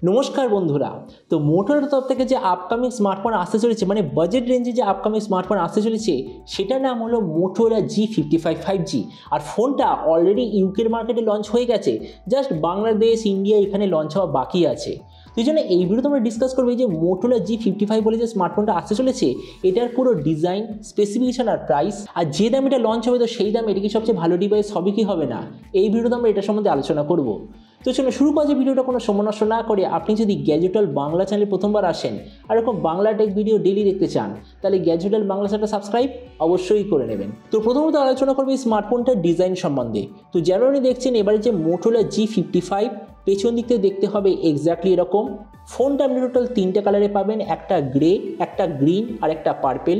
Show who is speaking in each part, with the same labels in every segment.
Speaker 1: নমস্কার বন্ধুরা। তো মোটোরোলার তরফ থেকে যে আপকামিং স্মার্টফোন আসতে চলেছে, মানে বাজেট রেঞ্জে যে আপকামিং স্মার্টফোন আসতে চলেছে, সেটার নাম হলো মোটোরোলা G55 5G। আর ফোনটা অলরেডি ইউকের মার্কেটে লঞ্চ হয়ে গেছে, জাস্ট বাংলাদেশ, ইন্ডিয়া এখানে লঞ্চ হওয়া বাকি আছে। তো জন্য এই ভিডিওতে আমরা ডিসকাস করবো যে মোটোরোলা G55 বলে যে স্মার্টফোনটা আসতে চলেছে, এটার পুরো ডিজাইন, স্পেসিফিকেশন আর প্রাইস, আর যে দাম এটা লঞ্চ হবে তো সেই দাম এটা কি সবচেয়ে ভালো ডিভাইস হবে কি হবে না, এই ভিডিওতে আমরা এটা সম্বন্ধে আলোচনা করব। তো চলো শুরু করা যে ভিডিওটা কোনো সময় নষ্ট না করে, আপনি যদি গ্যাজেটল বাংলা চ্যানেলে প্রথমবার আসেন আর এরকম বাংলা টেক ভিডিও ডেইলি দেখতে চান, তাহলে গ্যাজেটল বাংলা চ্যানেলটা সাবস্ক্রাইব অবশ্যই করে নেবেন। তো প্রথমত আলোচনা করবো এই স্মার্টফোনটার ডিজাইন সম্বন্ধে। তো যেমন দেখছেন এবারে যে মোটোরোলা G55, পেছন দিক থেকে দেখতে হবে এক্স্যাক্টলি এরকম। ফোনটা আপনি টোটাল তিনটে কালারে পাবেন, একটা গ্রে, একটা গ্রিন আর একটা পার্পেল।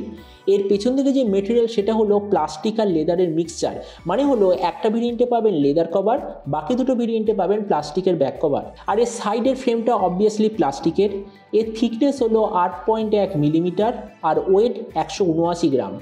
Speaker 1: এর পেছন দিকে যে মেটেরিয়াল সেটা হলো প্লাস্টিক আর লেদারের মিক্সচার, মানে হলো একটা ভেরিয়েন্টে পাবেন লেদার কভার, বাকি দুটো ভেরিয়েন্টে পাবেন প্লাস্টিকের ব্যাক কভার। আর এর সাইডের ফ্রেমটা অবভিয়াসলি প্লাস্টিকের। এর থিকনেস হলো 8.1 মিলিমিটার আর ওয়েট 179 গ্রাম।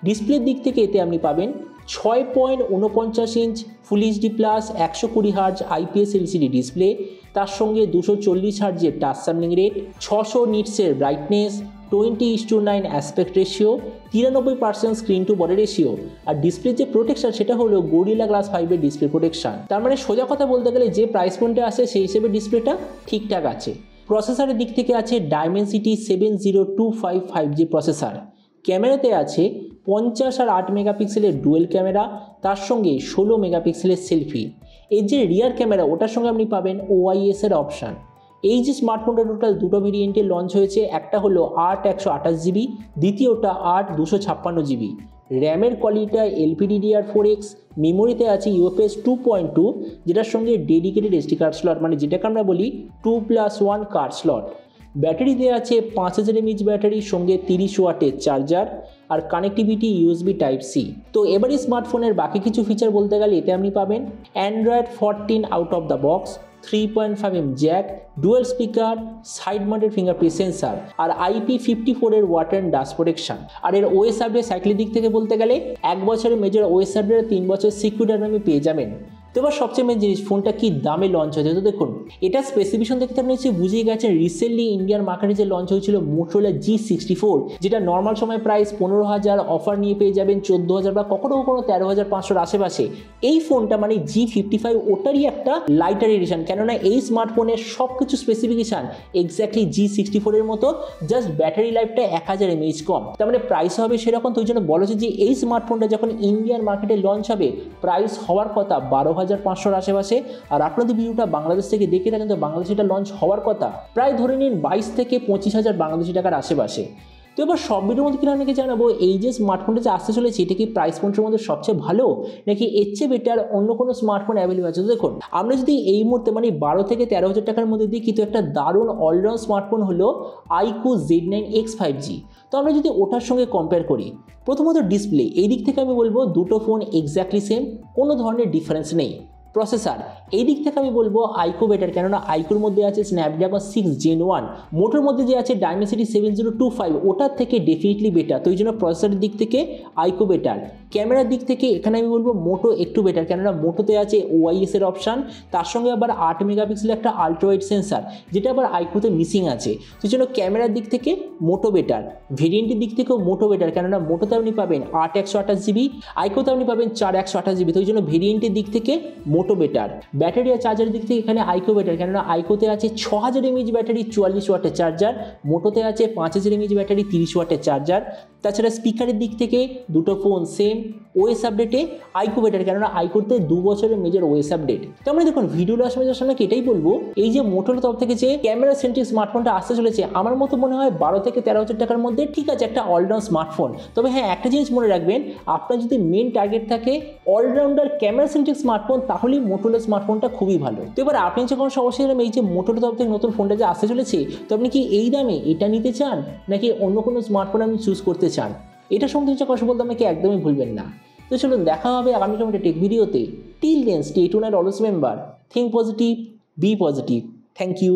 Speaker 1: ডিসপ্লের দিক থেকে এতে আপনি পাবেন 6.49 inch full HD plus 120 hertz IPS LCD display, তার সঙ্গে 240 হার্জের টাচ স্যাম্পলিং রেট, 600 নিটসের brightness, 20:9 aspect ratio, 93% screen to body ratio. আর ডিসপ্লের যে প্রোটেকশন সেটা হলো গরিলা গ্লাস 5 এর ডিসপ্লে প্রোটেকশন। তার মানে সোজা কথা বলতে গেলে যে প্রাইস পয়েন্টে আসে সেই হিসেবে ডিসপ্লেটা ঠিকঠাক আছে। প্রসেসরের দিক থেকে আছে Dimensity 7025 5G প্রসেসর। ক্যামেরাতে আছে 50 আর 8 মেগাপিক্সেলের ডুয়েল ক্যামেরা, তার সঙ্গে 16 মেগাপিক্সেলের সেলফি। এর যে রিয়ার ক্যামেরা ওটার সঙ্গে আপনি পাবেন OIS এর অপশান। এই যে স্মার্টফোনটা টোটাল দুটো ভেরিয়েন্টে লঞ্চ হয়েছে, একটা হলো 8/128GB, দ্বিতীয়টা 8/256GB। র্যামের কোয়ালিটিটা LPDDR4X, মেমোরিতে আছে UFS 2.2, যেটার সঙ্গে ডেডিকেটেড SD কার্ড স্লট, মানে যেটাকে আমরা বলি 2+1 কার্ড স্লট। ব্যাটারিতে আছে 5000 mAh ব্যাটারির সঙ্গে 30 ওয়াটের চার্জার, আর কানেক্টিভিটি USB Type-C। তো এবারে স্মার্টফোনের বাকি কিছু ফিচার বলতে গেলে এতে আপনি পাবেন Android 14 out of the box, 3.5mm jack, dual speaker, side mounted fingerprint sensor, আর IP54 এর ওয়াটার অ্যান্ড ডাস্ট প্রোটেকশন। আর এর OS আপডেট সাইকেলের দিক থেকে বলতে গেলে 1 বছরের মেজর OS আপডেট, 3 বছর সিকিউরিটি আপনি পেয়ে যাবেন। তো এবার সবচেয়ে মেন জিনিস, ফোনটা কি দামে লঞ্চ হয়েছে। তো দেখুন, এটা স্পেসিফিকেশন দেখতে আপনি নিশ্চয়ই বুঝিয়ে গেছেন। রিসেন্টলি ইন্ডিয়ান মার্কেটে যে লঞ্চ হয়েছিল মোটোরোলা G64, যেটা নর্মাল সময় প্রাইস 15,000, অফার নিয়ে পেয়ে যাবেন 14,000 বা কখনো কখনো 13,500 আশেপাশে। এই ফোনটা মানে G55 ওটারই একটা লাইটার এডিশন, কেননা এই স্মার্টফোনের সব কিছু স্পেসিফিকেশান এক্স্যাক্টলি G64 এর মতো, জাস্ট ব্যাটারি লাইফটা 1000 mAh কম। তার মানে প্রাইস হবে সেরকম। তো ওই জন্য বলা হচ্ছে যে এই স্মার্টফোনটা যখন ইন্ডিয়ান মার্কেটে লঞ্চ হবে, প্রাইস হওয়ার কথা 12,500 আশেপাশে। আর আপনাদের ভিডিওটা বাংলাদেশ থেকে দেখে থাকেন তো বাংলাদেশে এটা লঞ্চ হওয়ার কথা প্রায় ধরে নিন 22 থেকে 25,000 বাংলাদেশি টাকার আশেপাশে। তো এবার সব ভিডিওর মধ্যে কিনা অনেকে জানাবো এই যে স্মার্টফোনটা যে আসতে চলেছে এটা কি প্রাইস পয়েন্টের মধ্যে সবচেয়ে ভালো, নাকি এর চেয়ে বেটার অন্য কোনো স্মার্টফোন অ্যাভেলেবল আছে। তো দেখুন, আমরা যদি এই মুহূর্তে মানে 12 থেকে 13,000 টাকার মধ্যে দিই, কিন্তু একটা দারুণ অলরাউন্ড স্মার্টফোন হলো iQOO Z9X 5G। তো আমরা যদি ওটার সঙ্গে কম্পেয়ার করি, প্রথমত ডিসপ্লে, এই দিক থেকে আমি বলবো দুটো ফোন এক্স্যাক্টলি সেম, কোনো ধরনের ডিফারেন্স নেই। প্রসেসর, এই দিক থেকে আমি বলবো iQOO বেটার, কেননা iQOOর মধ্যে আছে স্ন্যাপড্রাগন 6 Gen 1, মোটোর মধ্যে যে আছে Dimensity 7025, ওটার থেকে ডেফিনেটলি বেটার। তো এই জন্য প্রসেসরের দিক থেকে iQOO বেটার। ক্যামেরার দিক থেকে এখানে আমি বলবো মোটো একটু বেটার, কেননা মোটোতে আছে OIS এর অপশান, তার সঙ্গে আবার 8 মেগাপিক্সেলের একটা আলট্রা ওয়াইড সেন্সার, যেটা আবার iQOOতে মিসিং আছে। তো এই জন্য ক্যামেরার দিক থেকে মোটো বেটার। ভেরিয়েন্টের দিক থেকেও মোটো বেটার, কেননা মোটোতে আপনি পাবেন 8/128GB, iQOOতে আপনি পাবেন 4/128GB। তো এই জন্য ভেরিয়েন্টের দিক থেকে মোটো বেটার। ব্যাটারি আর চার্জারের দিক থেকে এখানে iQOO বেটার, কেননা iQOOতে আছে 6000 mAh ব্যাটারি, 44 ওয়াটের চার্জার, মোটোতে আছে 5000 mAh ব্যাটারি, 30 ওয়াটের চার্জার। তাছাড়া স্পিকারের দিক থেকে দুটো ফোন সেম। OS আপডেটে iQOO বেটার, কেননা iQOOতে 2 বছরের মেজর OS আপডেট। তো আমরা দেখুন ভিডিওটা সামনে এটাই বলবো, এই যে মোটোরোলার তরফ থেকে যে ক্যামেরা সেন্ট্রিক স্মার্টফোনটা আসতে চলেছে, আমার মতো মনে হয় 12 থেকে 13,000 টাকার মধ্যে ঠিক আছে একটা অলরাউন্ড স্মার্টফোন। তবে হ্যাঁ, একটা জিনিস মনে রাখবেন, আপনার যদি মেন টার্গেট থাকে অলরাউন্ডার ক্যামেরা সেন্ট্রিক স্মার্টফোন, তাহলেই মোটোরোলা স্মার্টফোনটা খুবই ভালো। তো এবার আপনি যখন সমস্যা এলাম এই যে মোটোরোলা তরফ থেকে নতুন ফোনটা যে আসতে চলেছে, তো আপনি কি এই দামে এটা নিতে চান, নাকি অন্য কোনো স্মার্টফোন আপনি চুজ করতে চান, এটা সম্বন্ধে কথা বলতে আমাকে একদমই ভুলবেন না। তো চলুন দেখা হবে আগামী একটা টেক ভিডিওতে। Till then stay tuned, always remember, think positive, be positive. Thank you.